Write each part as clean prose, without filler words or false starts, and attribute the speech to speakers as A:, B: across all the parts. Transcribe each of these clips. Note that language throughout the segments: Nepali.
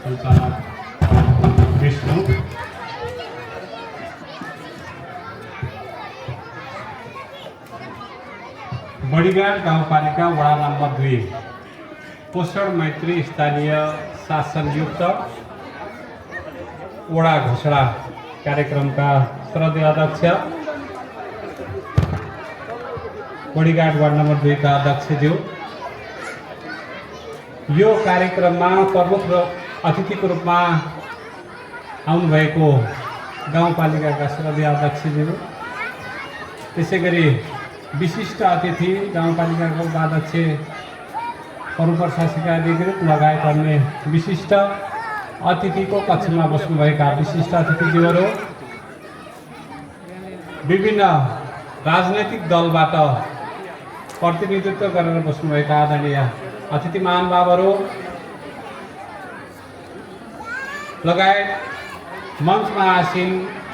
A: सञ्चालक विष्णु, बड़ीघाट गाउँपालिका वडा नम्बर 2 पोषण मैत्री स्थानीय शासनयुक्त वडा घोषणा कार्यक्रमका श्रद्धेय अध्यक्ष, बड़ीघाट वार्ड नम्बर 2 का अध्यक्षज्यू, यो कार्यक्रममा प्रमुख अतिथिको रूपमा आउनुभएको गाउँपालिकाका श्रद्धेय अध्यक्षज्यू, त्यसैगरी विशिष्ट अतिथि गाउँपालिकाको उपाध्यक्ष प्रशासकीय अधिकृत लगायत अन्य विशिष्ट अतिथिको कक्षमा बस्नुभएका विशिष्ट अतिथिज्यूहरू, विभिन्न राजनैतिक दलबाट प्रतिनिधित्व गरेर बस्नुभएका आदरणीय अतिथि महानुभावहरू लगायत मञ्चमा आसीन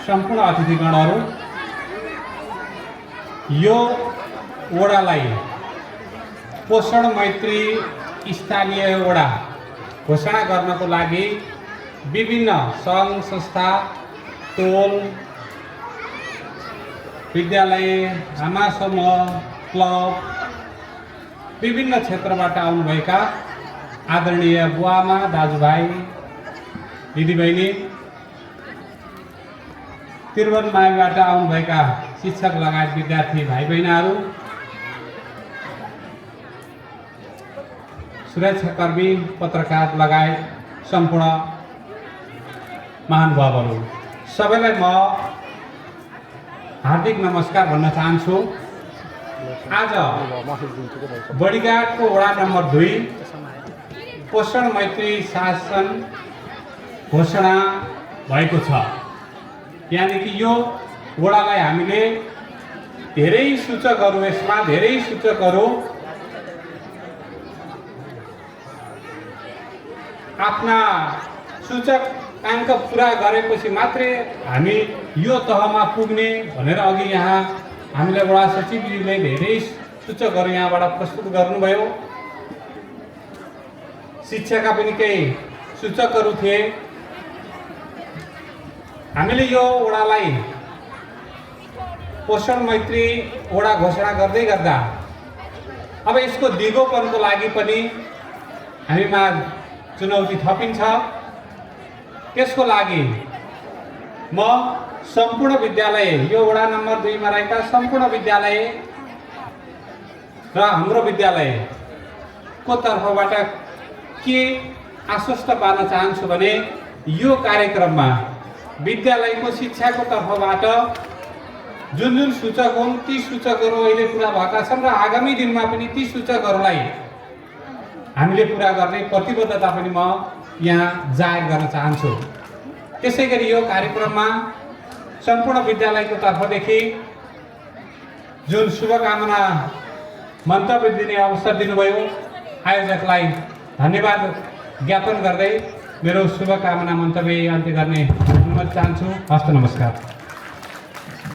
A: सम्पूर्ण अतिथिगणहरू, यो वडालाई पोषण मैत्री स्थानीय वडा घोषणा गर्नको लागि विभिन्न सङ्घ संस्था, टोल, विद्यालय, आमा समूह, क्लब, विभिन्न क्षेत्रबाट आउनुभएका आदरणीय बुवामा, दाजुभाइ, दिदीबहिनी, त्रिभुवन माविबाट आउनुभएका शिक्षक लगायत विद्यार्थी भाइ बहिनीहरू, सुरक्षाकर्मी, पत्रकार लगायत सम्पूर्ण महानुभावहरू, सबैलाई म हार्दिक नमस्कार भन्न चाहन्छु। आज बड़ीघाटको वडा नम्बर 2 पोषण मैत्री शासन घोषणा भएको छ। यानि कि यो वडालाई हामीले धेरै सूचकहरू, यसमा धेरै सूचकहरू आफ्ना सूचकाङ्क पुरा गरेपछि मात्रै हामी यो तहमा पुग्ने भनेर अघि यहाँ हामीले वडा सचिवजीले धेरै सूचकहरू यहाँबाट प्रस्तुत गर्नुभयो। शिक्षाका पनि केही सूचकहरू थिए। हामीले यो वडालाई पोषण मैत्री वडा घोषणा गर्दै गर्दा अब यसको दिगोपनको लागि पनि हामीमा चुनौती थपिन्छ। त्यसको लागि म सम्पूर्ण विद्यालय, यो वडा नम्बर 2 मा रहेका सम्पूर्ण विद्यालय र हाम्रो विद्यालयको तर्फबाट के आश्वस्त पार्न चाहन्छु भने यो कार्यक्रममा विद्यालयको शिक्षाको तर्फबाट जुन जुन सूचक हुन् ती सूचकहरू अहिले पुरा भएका छन् र आगामी दिनमा पनि ती सूचकहरूलाई हामीले पुरा गर्ने प्रतिबद्धता पनि म यहाँ जाहेर गर्न चाहन्छु। त्यसैगरी यो कार्यक्रममा सम्पूर्ण विद्यालयको तर्फदेखि जुन शुभकामना मन्तव्य दिने अवसर दिनुभयो, आयोजकलाई धन्यवाद ज्ञापन गर्दै मेरो शुभकामना मन्तव्य अन्त्य गर्ने अनुमति चाहन्छु। हस्त नमस्कार।